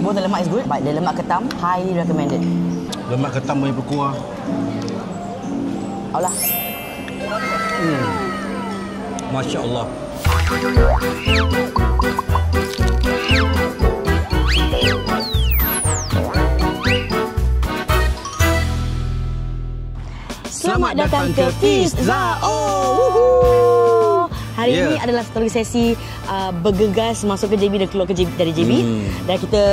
both the lemak is good, but the lemak ketam highly recommended. Lemak ketam boleh berkuah. Allah. Masya Allah. Selamat datang ke Pizza. Hari ini adalah satu lagi sesi bergegas masuk ke JB dan keluar ke JB, dari JB. Dan kita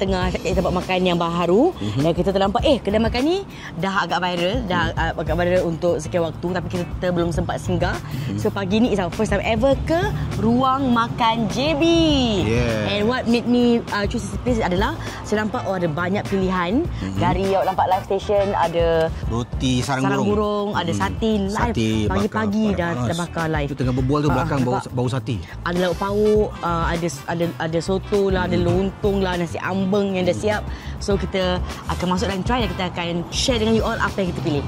tengah cari tempat makan yang baru. Dan kita ternampak kedai makan ni dah agak viral untuk sekian waktu, tapi kita belum sempat singgah. So pagi ni is our first time ever ke ruang makan JB. And what made me choose this place adalah saya nampak ada banyak pilihan. Dari awak nampak live station, ada roti sarang burung, ada sate live pagi-pagi dah bakar live. Kita tengah berbual tu belakang bau sate. Ada lauk pauk, ada soto lah, ada lontong lah, nasi ambeng yang dah siap. So kita akan masuk dan try, dan kita akan share dengan you all apa yang kita pilih.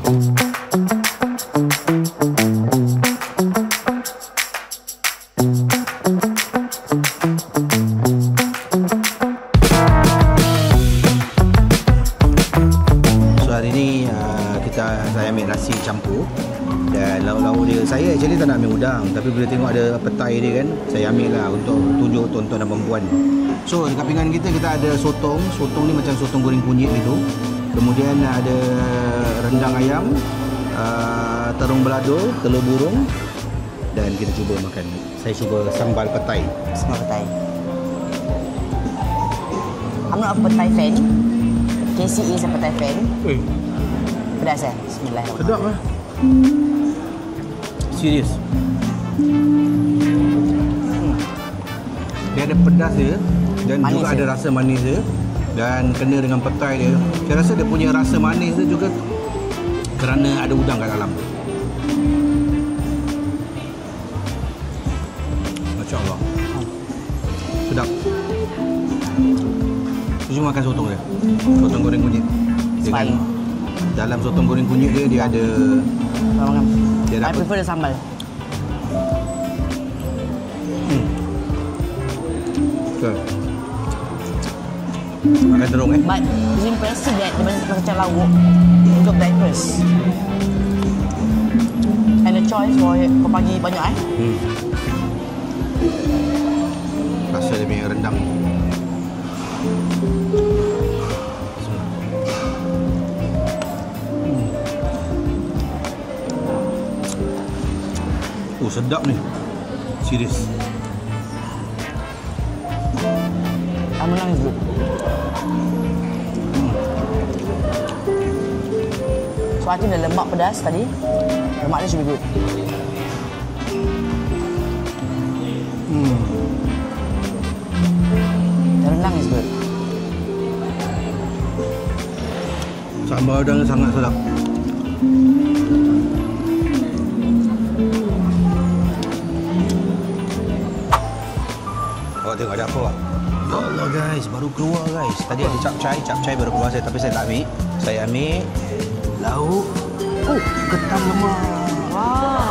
So hari ni saya ambil nasi campur. Dan lauk-lauk dia, saya actually tak nak ambil udang, tapi bila tengok ada petai dia kan, saya ambil lah untuk tunjuk tonton dan perempuan. So dekat pinggan kita ada sotong. Sotong ni macam sotong goreng kunyit gitu. Kemudian ada rendang ayam, terung belado, telur burung. Dan kita cuba makan. Saya cuba sambal petai. Sambal petai. I'm not a petai fan. Casey is a petai fan. Pedas Bismillahirrahmanirrahim. Sedap lah. Serius. Dia ada pedas dia dan manis juga ada rasa manis dia, dan kena dengan petai dia. Saya rasa dia punya rasa manis dia juga kerana ada udang kat dalam. Masya Allah. Sedap. Cuma makan sotong dia. Sotong goreng kunyit. Dengan dalam sotong goreng kunyit dia ada I prefer the sambal. Okay. Makan terung But it's impressive that dia macam lauk untuk breakfast. And the choice for pagi banyak Rasa dia punya rendang. Sedap ni. Serius. Menang is good. So I think the lemak pedas tadi, lemak dia should be good. The rendang is good. Sambal udang sangat sedap. Tengok ada apa. Ya Allah guys, baru keluar guys. Tadi ada capcay baru keluar tapi saya tak ambil. Saya ambil lauk. Ketam lemak.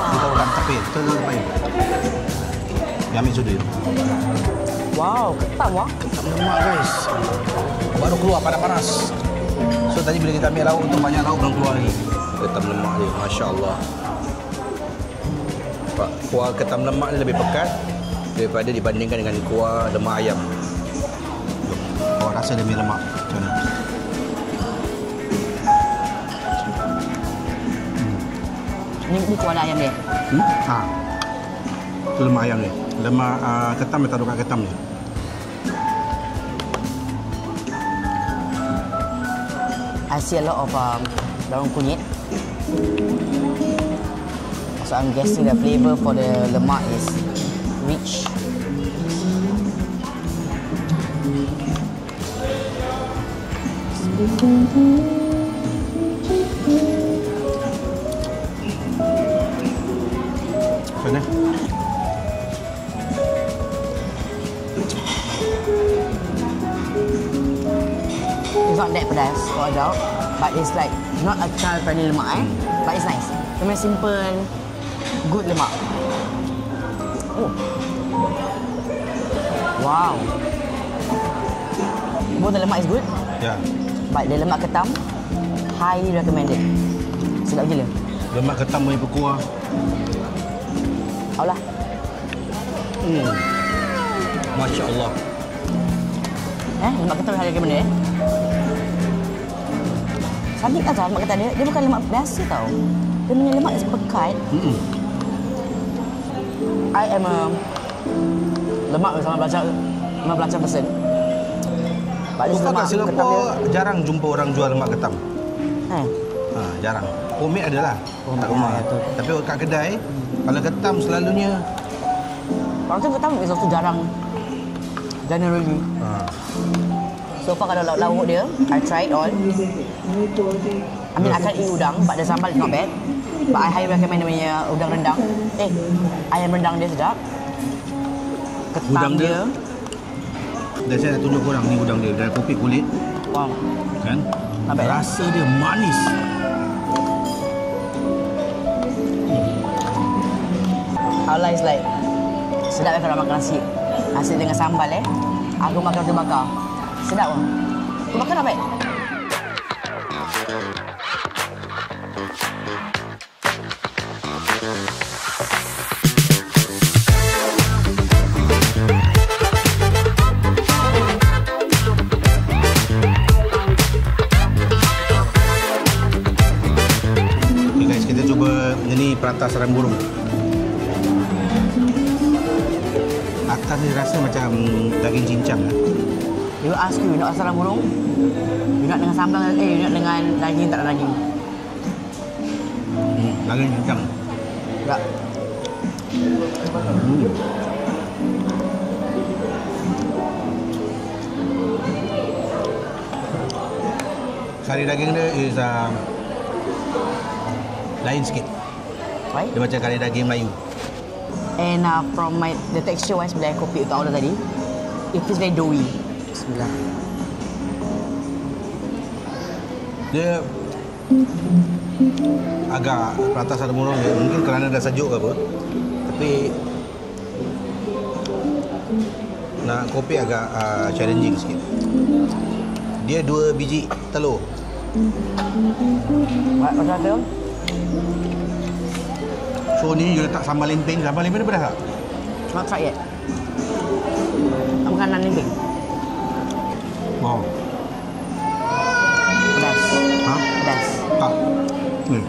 Kita tahu kan tapi terlalu. Dia ambil sudah. Wow, ketam Ketam lemak guys. Baru keluar panas-panas. So tadi bila kita ambil lauk untuk banyak lauk belum keluar lagi. Ketam lemak dia, Masya Allah. Kuah ketam lemak dia lebih pekat daripada dibandingkan dengan kuah lemak ayam. Rasa dia punya lemak macam mana? Ni kuah ayam dia? Itu lemak ayam dia. Lemak ketam dia taruh kat ketam dia. I see a lot of daun kunyit. So I'm guessing the flavour for the lemak is rich. Macam mana? It's not that pedas for adult, but it's like not a child-friendly lemak but it's nice. It's simple, good lemak. Oh. Wow. Both the lemak is good. Ya. But the lemak ketam, highly recommended. Sedap gila. Lemak ketam punya berkuah. Alah. Masya Allah. Lemak ketam highly recommended Cantik tak lemak ketam dia? Dia bukan lemak biasa tau. Dia punya lemak is pekat. I am a lemak sama belacan person. Bukan kat Singapura jarang jumpa orang jual lemak ketam. Jarang. Homemade adalah kat rumah. Tapi kat kedai, kalau ketam selalunya... Kalau tu ketam is also jarang. Generally. So far kalau lauk dia, I tried all. I mean, I can't eat udang, but the sambal is not bad. But I highly recommend dia punya udang rendang. Ayam rendang dia sedap. Ketam Udang dia. Dan saya nak tunjuk korang ni udang dia. Dari kopi kulit. Wow. Kan? Nampak, rasa dia manis. Allah is like sedap kalau makan nasi. Nasi dengan sambal Aku makan roti bakar. Sedap pun. Roti bakar tak baik. Okay guys, kita cuba ini prata sarang burung. Atas ni rasa macam daging cincang lah. You ask you nak sarang burung? You nak dengan sambal you nak dengan daging tak ada daging? Daging cincang. Ya. Sari daging dia is lain sikit. Right? Dia macam kari daging Melayu. And from the texture wise bila kopi kat order tadi, it feels very doughy. Bismillah. Dia agak prata sarang burung dia. Mungkin kerana dah sejuk ke apa. Tapi nak kopi agak challenging sikit. Dia 2 biji telur. Macam tu? So ni you letak sambal lempeng. Sambal lempeng dia pedas tak? Not tried yet. Makanan lempeng. Wow. Pedas. Ha? Pedas. Tak. Ni.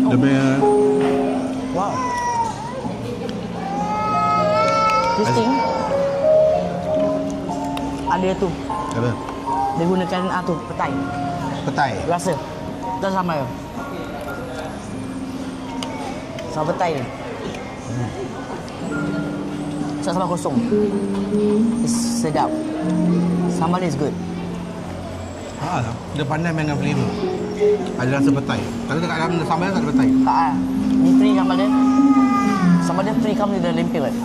Dia punya Wow. Twisting. Ada tu. apa? Dia gunakan tu, petai. Petai. Rasa. Tak sama ke? Sama petai ni. Sambal kosong. It's sedap. Sambal is good. Dia pandai main dengan flavor. Ada rasa petai. Kalau dekat dalam sambal tak ada petai. Tak ah. Ni free sambal dia. Sambal dia free come dia lempeng kan.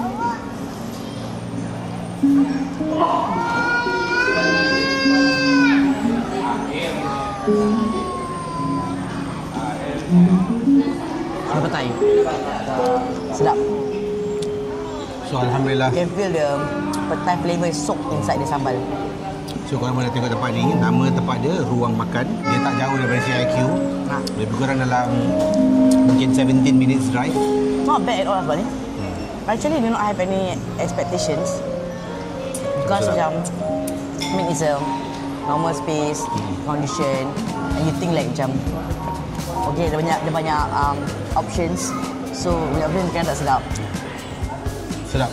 Ada petai. Sedap. So Alhamdulillah. You can feel the petai flavor is soaked inside the sambal. So korang boleh tengok tempat ni. Nama tempat dia Ruang Makan. Dia tak jauh daripada CIQ. Lebih kurang dalam mungkin 17 minutes drive. Not bad at all sebenarnya. Actually, do not have any expectations. Because macam, I mean it's a normal space, condition, and you think like macam, okay, dia banyak options. So, banyak options kan tak sedap. Sedap.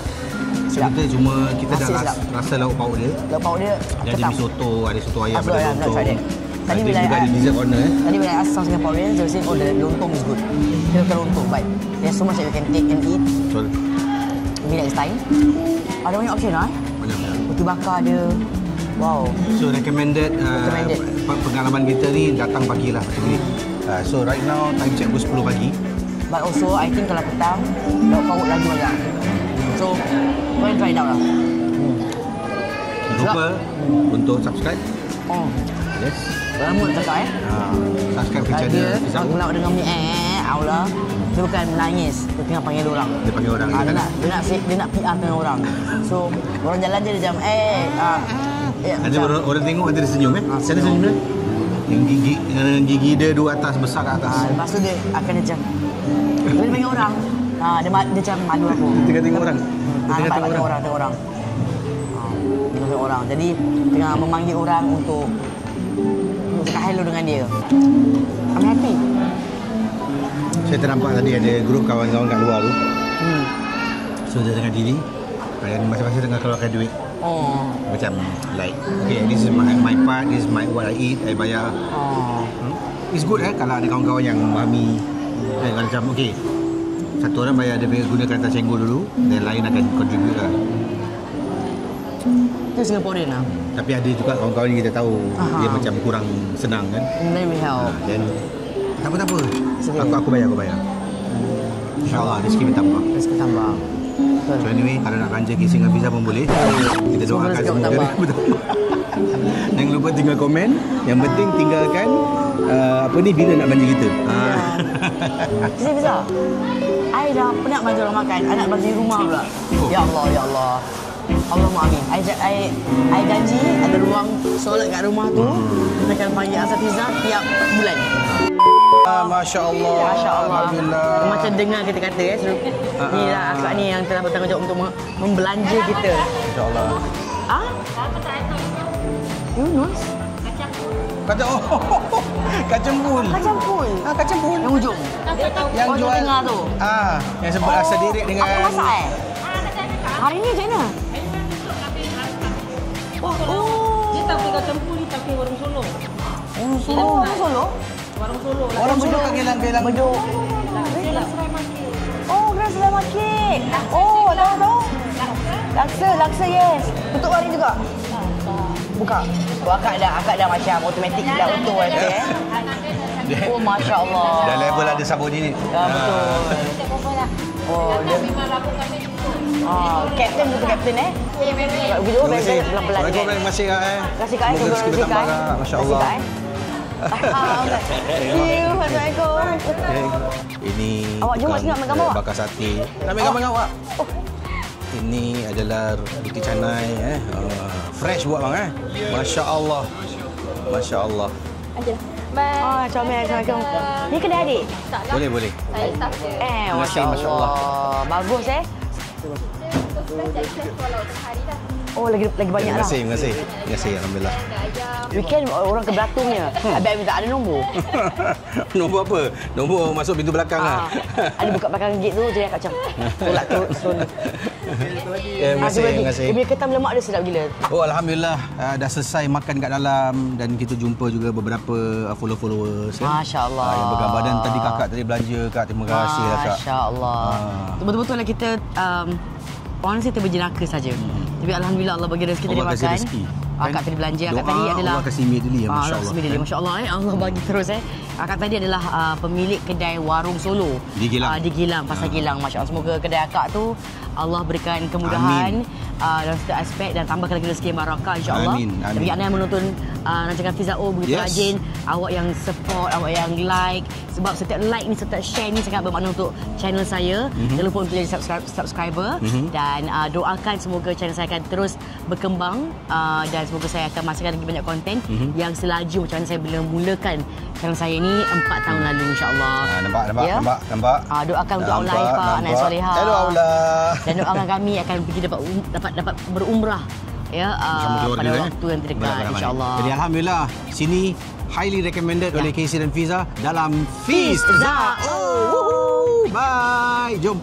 Sedap. Kita cuma kita Nasi dah sedap. rasa lauk pauk dia. Lauk pauk dia Dia ada ketam. mi soto, ada soto ayam, Soto ada ayam, not lontong. tried it. Tadi bila juga ada dessert corner Tadi when I asked some Singaporeans, they were saying, oh, the lontong is good. Dia bukan lontong, but there's so much that you can take and eat. Betul. Maybe next time. Ada banyak option lah. Banyak-banyak. Roti bakar dia. Wow. So recommended, Recommended. Pengalaman kita ni datang pagi lah macam ni. So right now time check pukul 10 pagi. But also, I think kalau petang, lauk pauk lagi banyak. So, go and try it out lah. Jangan lupa untuk subscribe. Oh, Yes. lama tak cakap Subscribe ke channel Dia, Fizaul. aku nak dengan mi aula. Dia bukan menangis, dia tengah panggil orang. Dia panggil orang. Dia nak PR dengan orang. So orang jalan je dia macam Nanti orang tengok nanti dia senyum Saya senyum dia. Yang gigi dia dua atas besar ke atas. Lepas tu dia akan macam dia panggil orang. Dia macam malu aku. Tengah tengok orang. Tengok orang. Tengok orang. Jadi tengah memanggil orang untuk cakap hello dengan dia. I'm happy. Saya ternampak tadi ada grup kawan-kawan kat luar tu. So dia tengah diri. Dan masing-masing tengah keluarkan duit. Macam like, okay, this is my part, this is what I eat, I bayar. It's good kalau ada kawan-kawan yang memahami. Macam okay, satu orang bayar dia guna kereta cenggol dulu, dan lain akan contribute lah. Itu Singaporean lah. Tapi ada juga kawan-kawan yang kita tahu dia macam kurang senang kan. Then we help. Dan tak apa. Aku bayar. InsyaAllah rezeki bertambah. So anyway, kalau nak belanja Casey dengan Fiza pun boleh. Kita doakan semoga rezeki bertambah. Jangan lupa tinggal komen. Yang penting tinggalkan bila nak belanja kita. Fiza, I dah penat belanja orang makan. I nak belanja di rumah pula. Ya Allah. Allahumma amin. I janji ada ruang solat kat rumah tu. Kita akan panggil Asatizah tiap bulan. Masya Allah. Alhamdulillah. Macam dengar kita kata ni lah akak ni yang telah bertanggungjawab untuk membelanja kita. Masya Allah. Yunus? Kacang pul. Kacang pul. Yang ujung. Yang jual tengah tu. Yang sebut sedirik dengan apa masak hari ni macam mana? Dia tak pakai kacang pul, tapi warung Solo. Warung Solo? Warung Solo. Orang Solo ke Gelang Bedok. Gelang Serai Market. Gelang Serai Market. Tahu. Laksa yes. Tutup hari juga? Buka. Akak dah macam automatik dah betul Masya Allah. Dah level ada sabun ini. Betul. Dia memang lakukan itu. Kapten betul kapten Video pelan-pelan. Terima kasih Kak. Terima kasih Kak. Rezeki bertambah Kak. Masya Allah. Assalamualaikum. Ini awak jom sini nak ambil gambar awak. Bakar sate. Nak ambil gambar awak. Ini adalah roti canai fresh buat bang Masya Allah. Comel. Assalamualaikum. Ni kedai adik? Boleh. Saya staff dia. Masya Allah. Bagus lagi banyak lah. Terima kasih. Alhamdulillah. Weekend orang ke Beratungnya. Habis tak ada nombor. Nombor apa? Nombor masuk pintu belakang lah. Ada buka belakang gate tu, dia macam tolak turun. Terima kasih. Dia ketam lemak dia sedap gila. Alhamdulillah dah selesai makan kat dalam dan kita jumpa juga beberapa followers kan. Masya Allah. Yang bergambar dan tadi kakak tadi belanja Kak. Terima kasih lah Kak. Masya Allah. Betul-betul lah kita orang saya terberjenaka saja. Tapi alhamdulillah Allah bagi rezeki tadi makan. Akak tadi belanja. Akak tadi adalah Allah kasih immediately ya, Masya Allah. Masya Allah Allah bagi terus Akak tadi adalah pemilik kedai warung Solo di Gilang. Pasar Gilang. Masya Allah. Semoga kedai akak tu Allah berikan kemudahan dalam setiap aspek dan tambahkan lagi rezeki yang barakah insya-Allah. Bagi anda yang menonton rancangan Fiza begitu rajin, awak yang support, awak yang like, sebab setiap like ni, setiap share ni sangat bermakna untuk channel saya. Jangan lupa untuk jadi subscriber dan doakan semoga channel saya akan terus berkembang dan semoga saya akan masukkan lagi banyak konten yang selaju macam mana saya bila mulakan channel saya ni 4 tahun lalu insya-Allah. Nampak. Doakan untuk Aula Ifah, anak soleha. Hello Aula. Dan doakan kami akan pergi dapat berumrah pada waktu yang terdekat insya-Allah. Jadi alhamdulillah sini highly recommended oleh Casey dan Fiza dalam Fiza. Bye. Jom.